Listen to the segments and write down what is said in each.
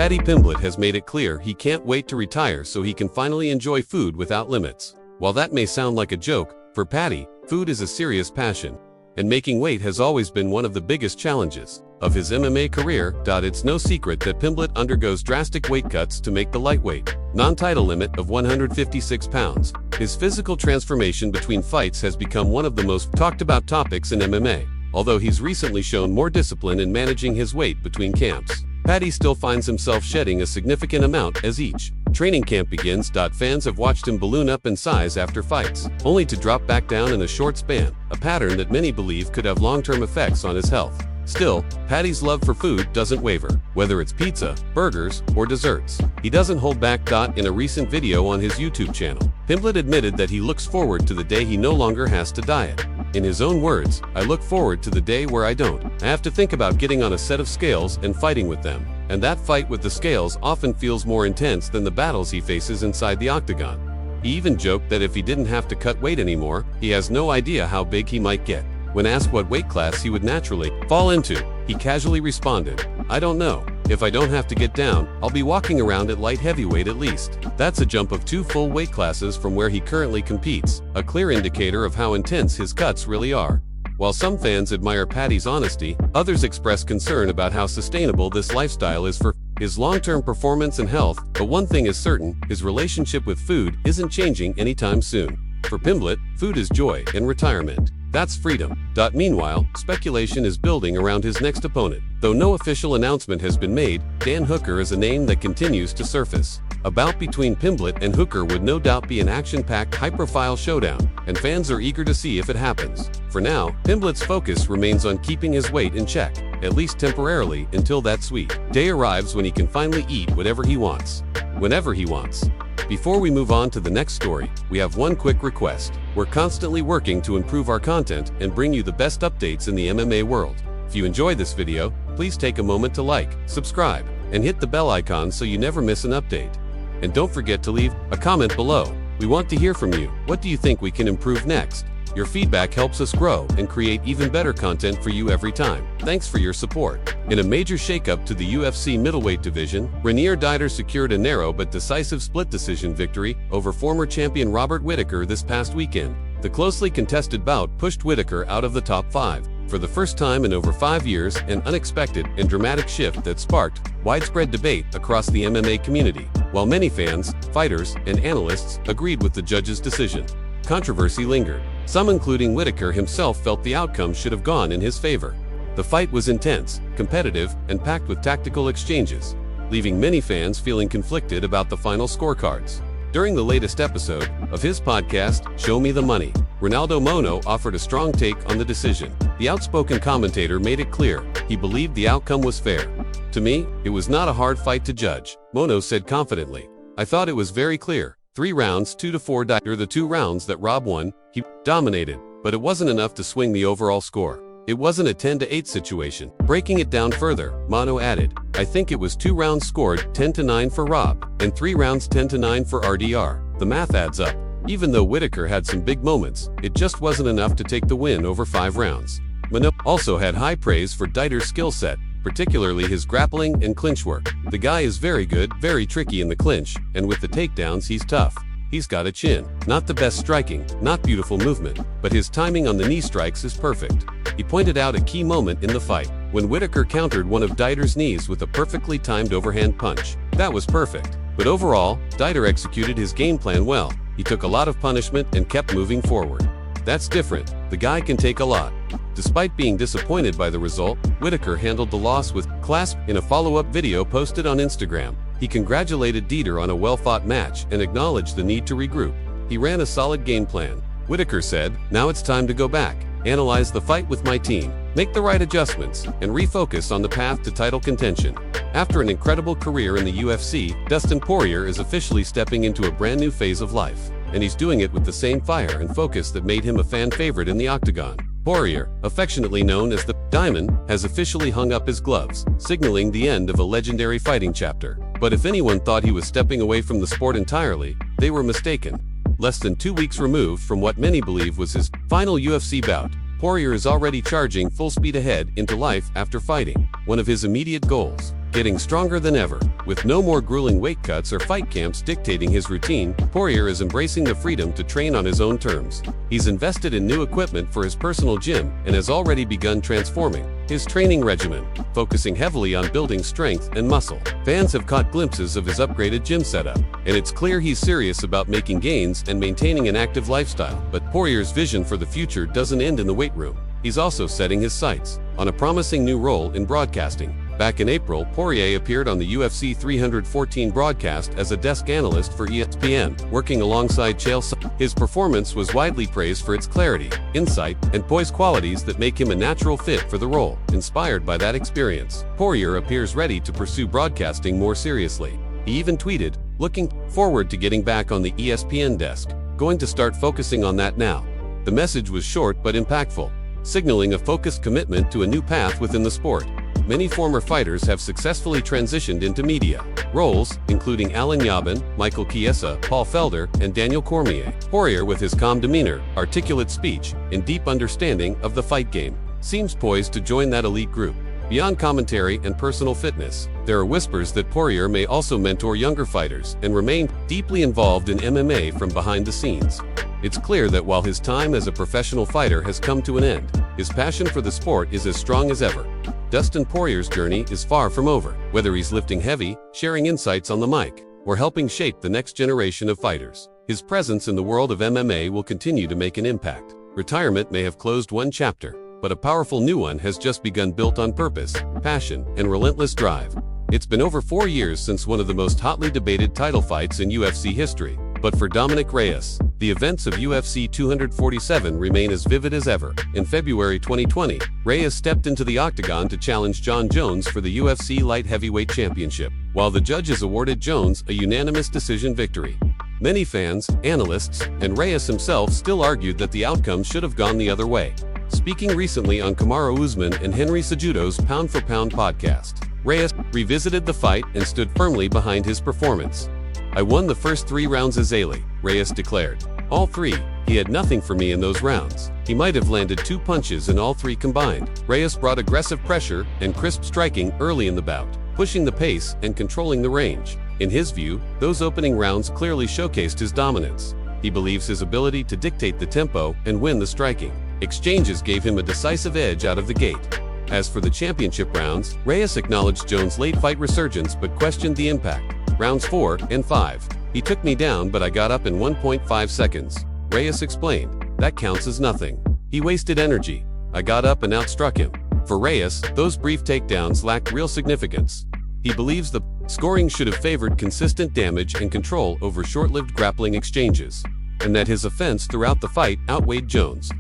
Paddy Pimblett has made it clear he can't wait to retire so he can finally enjoy food without limits. While that may sound like a joke, for Paddy, food is a serious passion, and making weight has always been one of the biggest challenges of his MMA career. It's no secret that Pimblet undergoes drastic weight cuts to make the lightweight, non-title limit of 156 pounds. His physical transformation between fights has become one of the most talked about topics in MMA, although he's recently shown more discipline in managing his weight between camps. Paddy still finds himself shedding a significant amount as each training camp begins. Fans have watched him balloon up in size after fights, only to drop back down in a short span, a pattern that many believe could have long-term effects on his health. Still, Paddy's love for food doesn't waver, whether it's pizza, burgers, or desserts. He doesn't hold back. In a recent video on his YouTube channel, Pimblet admitted that he looks forward to the day he no longer has to diet. In his own words, "I look forward to the day where I don't have to think about getting on a set of scales and fighting with them. And that fight with the scales often feels more intense than the battles he faces inside the octagon." He even joked that if he didn't have to cut weight anymore, he has no idea how big he might get. When asked what weight class he would naturally fall into, he casually responded, "I don't know. If I don't have to get down, I'll be walking around at light heavyweight at least." That's a jump of 2 full weight classes from where he currently competes, a clear indicator of how intense his cuts really are. While some fans admire Paddy's honesty, others express concern about how sustainable this lifestyle is for his long-term performance and health. But one thing is certain, his relationship with food isn't changing anytime soon. For Pimblet, food is joy and retirement. That's freedom. Meanwhile, speculation is building around his next opponent. Though no official announcement has been made, Dan Hooker is a name that continues to surface. A bout between Pimblet and Hooker would no doubt be an action-packed, high-profile showdown, and fans are eager to see if it happens. For now, Pimblet's focus remains on keeping his weight in check, at least temporarily, until that sweet day arrives when he can finally eat whatever he wants, whenever he wants. Before we move on to the next story, we have one quick request. We're constantly working to improve our content and bring you the best updates in the MMA world. If you enjoyed this video, please take a moment to like, subscribe, and hit the bell icon so you never miss an update. And don't forget to leave a comment below. We want to hear from you. What do you think we can improve next? Your feedback helps us grow and create even better content for you every time. Thanks for your support. In a major shakeup to the UFC middleweight division, Reinier Dieter secured a narrow but decisive split decision victory over former champion Robert Whittaker this past weekend. The closely contested bout pushed Whittaker out of the top 5. For the first time in over 5 years, an unexpected and dramatic shift that sparked widespread debate across the MMA community. While many fans, fighters, and analysts agreed with the judge's decision, controversy lingered. Some, including Whittaker himself, felt the outcome should have gone in his favor. The fight was intense, competitive, and packed with tactical exchanges, leaving many fans feeling conflicted about the final scorecards. During the latest episode of his podcast, Show Me the Money, Ronaldo Mono offered a strong take on the decision. The outspoken commentator made it clear he believed the outcome was fair. "To me, it was not a hard fight to judge," Mono said confidently. "I thought it was very clear. 3 rounds, 2-4 Dieter. The 2 rounds that Rob won, he dominated, but it wasn't enough to swing the overall score. It wasn't a 10-8 situation." Breaking it down further, Mono added, "I think it was 2 rounds scored 10-9 for Rob, and 3 rounds 10-9 for RDR. The math adds up. Even though Whittaker had some big moments, it just wasn't enough to take the win over 5 rounds. Mono also had high praise for Dieter's skill set, particularly his grappling and clinch work. "The guy is very good, very tricky in the clinch, and with the takedowns he's tough. He's got a chin. Not the best striking, not beautiful movement, but his timing on the knee strikes is perfect." He pointed out a key moment in the fight, when Whittaker countered one of Dieter's knees with a perfectly timed overhand punch. That was perfect. But overall, Dieter executed his game plan well. He took a lot of punishment and kept moving forward. That's different. The guy can take a lot. Despite being disappointed by the result, Whittaker handled the loss with class. In a follow-up video posted on Instagram, he congratulated Dieter on a well-fought match and acknowledged the need to regroup. He ran a solid game plan. Whittaker said, "Now it's time to go back, analyze the fight with my team, make the right adjustments, and refocus on the path to title contention." After an incredible career in the UFC, Dustin Poirier is officially stepping into a brand new phase of life, and he's doing it with the same fire and focus that made him a fan favorite in the Octagon. Poirier, affectionately known as the Diamond, has officially hung up his gloves, signaling the end of a legendary fighting chapter. But if anyone thought he was stepping away from the sport entirely, they were mistaken. Less than 2 weeks removed from what many believe was his final UFC bout, Poirier is already charging full speed ahead into life after fighting. One of his immediate goals getting stronger than ever. With no more grueling weight cuts or fight camps dictating his routine, Poirier is embracing the freedom to train on his own terms. He's invested in new equipment for his personal gym and has already begun transforming his training regimen, focusing heavily on building strength and muscle. Fans have caught glimpses of his upgraded gym setup, and it's clear he's serious about making gains and maintaining an active lifestyle. But Poirier's vision for the future doesn't end in the weight room. He's also setting his sights on a promising new role in broadcasting. Back in April, Poirier appeared on the UFC 314 broadcast as a desk analyst for ESPN, working alongside Chael Sonnen. His performance was widely praised for its clarity, insight, and poise qualities that make him a natural fit for the role. Inspired by that experience, Poirier appears ready to pursue broadcasting more seriously. He even tweeted, "Looking forward to getting back on the ESPN desk. Going to start focusing on that now." The message was short but impactful, signaling a focused commitment to a new path within the sport. Many former fighters have successfully transitioned into media roles, including Alan Yabin, Michael Chiesa, Paul Felder, and Daniel Cormier. Poirier, with his calm demeanor, articulate speech, and deep understanding of the fight game, seems poised to join that elite group. Beyond commentary and personal fitness, there are whispers that Poirier may also mentor younger fighters and remain deeply involved in MMA from behind the scenes. It's clear that while his time as a professional fighter has come to an end, his passion for the sport is as strong as ever. Dustin Poirier's journey is far from over, whether he's lifting heavy, sharing insights on the mic, or helping shape the next generation of fighters. His presence in the world of MMA will continue to make an impact. Retirement may have closed one chapter, but a powerful new one has just begun, built on purpose, passion, and relentless drive. It's been over 4 years since one of the most hotly debated title fights in UFC history. But for Dominick Reyes, the events of UFC 247 remain as vivid as ever. In February 2020, Reyes stepped into the Octagon to challenge Jon Jones for the UFC Light Heavyweight Championship, while the judges awarded Jones a unanimous decision victory. Many fans, analysts, and Reyes himself still argued that the outcome should have gone the other way. Speaking recently on Kamaru Usman and Henry Cejudo's Pound for Pound podcast, Reyes revisited the fight and stood firmly behind his performance. "I won the first 3 rounds easily," Reyes declared. "All 3. He had nothing for me in those rounds. He might have landed 2 punches in all 3 combined." Reyes brought aggressive pressure and crisp striking early in the bout, pushing the pace and controlling the range. In his view, those opening rounds clearly showcased his dominance. He believes his ability to dictate the tempo and win the striking exchanges gave him a decisive edge out of the gate. As for the championship rounds, Reyes acknowledged Jones' late fight resurgence but questioned the impact. Rounds 4 and 5. "He took me down but I got up in 1.5 seconds. Reyes explained. "That counts as nothing. He wasted energy. I got up and outstruck him." For Reyes, those brief takedowns lacked real significance. He believes the scoring should have favored consistent damage and control over short-lived grappling exchanges, and that his offense throughout the fight outweighed Jones'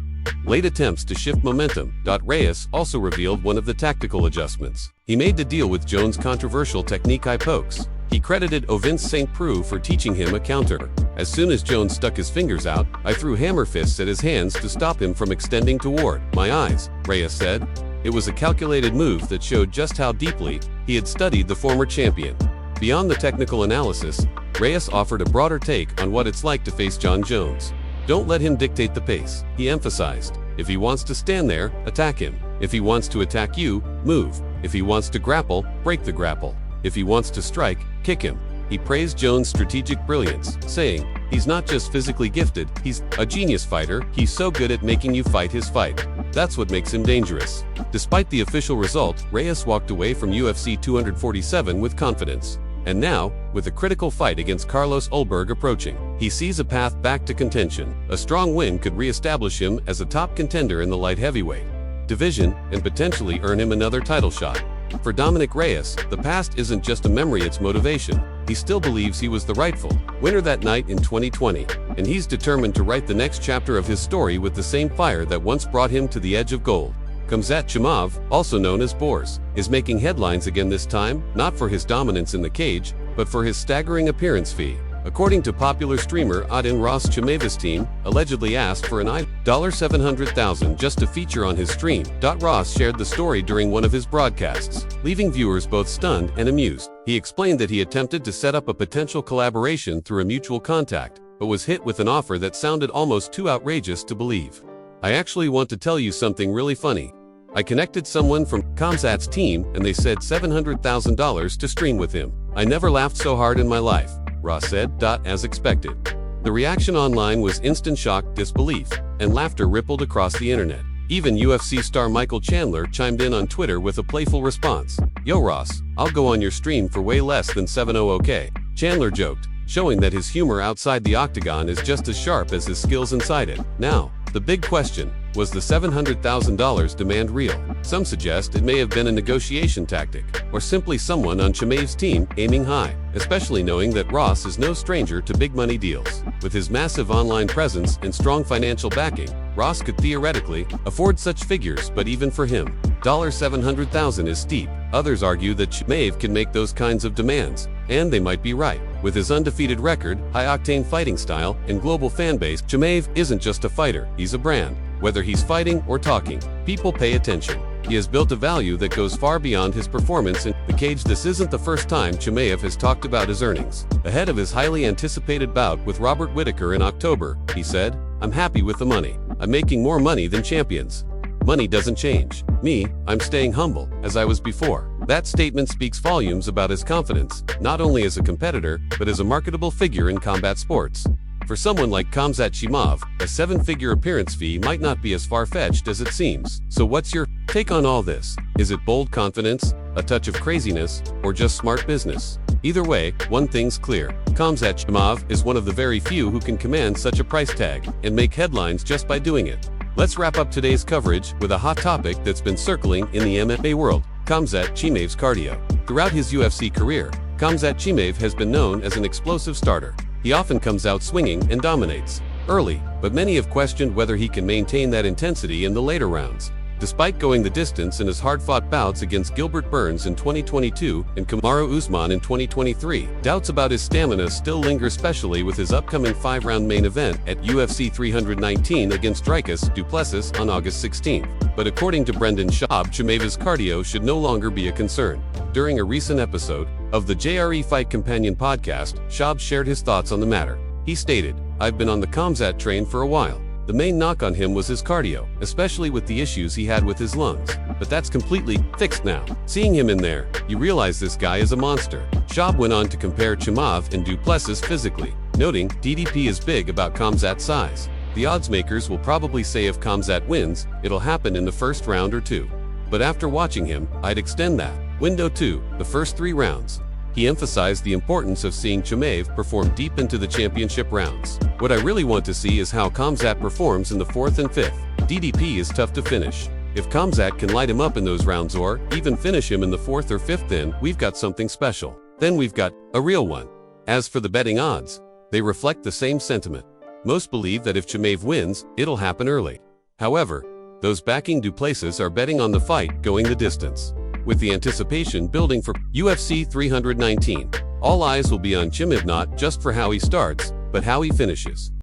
late attempts to shift momentum. Reyes also revealed one of the tactical adjustments he made to deal with Jones' controversial technique eye pokes. He credited Vince St. Preux for teaching him a counter. "As soon as Jones stuck his fingers out, I threw hammer fists at his hands to stop him from extending toward my eyes," Reyes said. It was a calculated move that showed just how deeply he had studied the former champion. Beyond the technical analysis, Reyes offered a broader take on what it's like to face Jon Jones. "Don't let him dictate the pace," he emphasized. "If he wants to stand there, attack him. If he wants to attack you, move. If he wants to grapple, break the grapple. If he wants to strike, kick him." He praised Jones' strategic brilliance, saying, "He's not just physically gifted, he's a genius fighter. He's so good at making you fight his fight. That's what makes him dangerous." Despite the official result, Reyes walked away from UFC 247 with confidence. And now, with a critical fight against Carlos Ulberg approaching, he sees a path back to contention. A strong win could re-establish him as a top contender in the light heavyweight division and potentially earn him another title shot. For Dominick Reyes, the past isn't just a memory, it's motivation. He still believes he was the rightful winner that night in 2020, and he's determined to write the next chapter of his story with the same fire that once brought him to the edge of gold. Khamzat Chimaev, also known as Boars, is making headlines again, this time not for his dominance in the cage, but for his staggering appearance fee. According to popular streamer Adin Ross, Chimaev's team allegedly asked for an $700,000 just to feature on his stream. Ross shared the story during one of his broadcasts, leaving viewers both stunned and amused. He explained that he attempted to set up a potential collaboration through a mutual contact, but was hit with an offer that sounded almost too outrageous to believe. "I actually want to tell you something really funny. I connected someone from Khamzat's team and they said $700,000 to stream with him. I never laughed so hard in my life, Ross said. As expected. The reaction online was instant shock, disbelief, and laughter rippled across the internet. Even UFC star Michael Chandler chimed in on Twitter with a playful response. "Yo Ross, I'll go on your stream for way less than $700K. Chandler joked, showing that his humor outside the octagon is just as sharp as his skills inside it. Now, the big question, was the $700,000 demand real? Some suggest it may have been a negotiation tactic, or simply someone on Chimaev's team aiming high, especially knowing that Ross is no stranger to big money deals. With his massive online presence and strong financial backing, Ross could theoretically afford such figures, but even for him, $700,000 is steep. Others argue that Chimaev can make those kinds of demands, and they might be right. With his undefeated record, high-octane fighting style, and global fanbase, Chimaev isn't just a fighter, he's a brand. Whether he's fighting or talking, people pay attention. He has built a value that goes far beyond his performance in the cage. This isn't the first time Chimaev has talked about his earnings. Ahead of his highly anticipated bout with Robert Whittaker in October, he said, "I'm happy with the money. I'm making more money than champions. Money doesn't change. Me, I'm staying humble, as I was before." That statement speaks volumes about his confidence, not only as a competitor, but as a marketable figure in combat sports. For someone like Khamzat Chimaev, a seven-figure appearance fee might not be as far-fetched as it seems. So what's your take on all this? Is it bold confidence, a touch of craziness, or just smart business? Either way, one thing's clear. Khamzat Chimaev is one of the very few who can command such a price tag and make headlines just by doing it. Let's wrap up today's coverage with a hot topic that's been circling in the MMA world: Khamzat Chimaev's cardio. Throughout his UFC career, Khamzat Chimaev has been known as an explosive starter. He often comes out swinging and dominates early, but many have questioned whether he can maintain that intensity in the later rounds. Despite going the distance in his hard-fought bouts against Gilbert Burns in 2022 and Kamaru Usman in 2023, doubts about his stamina still linger, especially with his upcoming 5-round main event at UFC 319 against Dricus du Plessis on August 16. But according to Brendan Schaub, Chimaev's cardio should no longer be a concern. During a recent episode of the JRE Fight Companion podcast, Schaub shared his thoughts on the matter. He stated, "I've been on the Khamzat train for a while. The main knock on him was his cardio, especially with the issues he had with his lungs. But that's completely fixed now. Seeing him in there, you realize this guy is a monster." Schaub went on to compare Chimaev and du Plessis physically, noting DDP is big about Khamzat's size. The odds makers will probably say if Khamzat wins, it'll happen in the first round or two. But after watching him, I'd extend that window to the first 3 rounds. He emphasized the importance of seeing Chimaev perform deep into the championship rounds. "What I really want to see is how Khamzat performs in the 4th and 5th. DDP is tough to finish. If Khamzat can light him up in those rounds or even finish him in the 4th or 5th, then we've got something special. Then we've got a real one." As for the betting odds, they reflect the same sentiment. Most believe that if Chimaev wins, it'll happen early. However, those backing du Plessis are betting on the fight going the distance. With the anticipation building for UFC 319, all eyes will be on Chimaev, not just for how he starts, but how he finishes.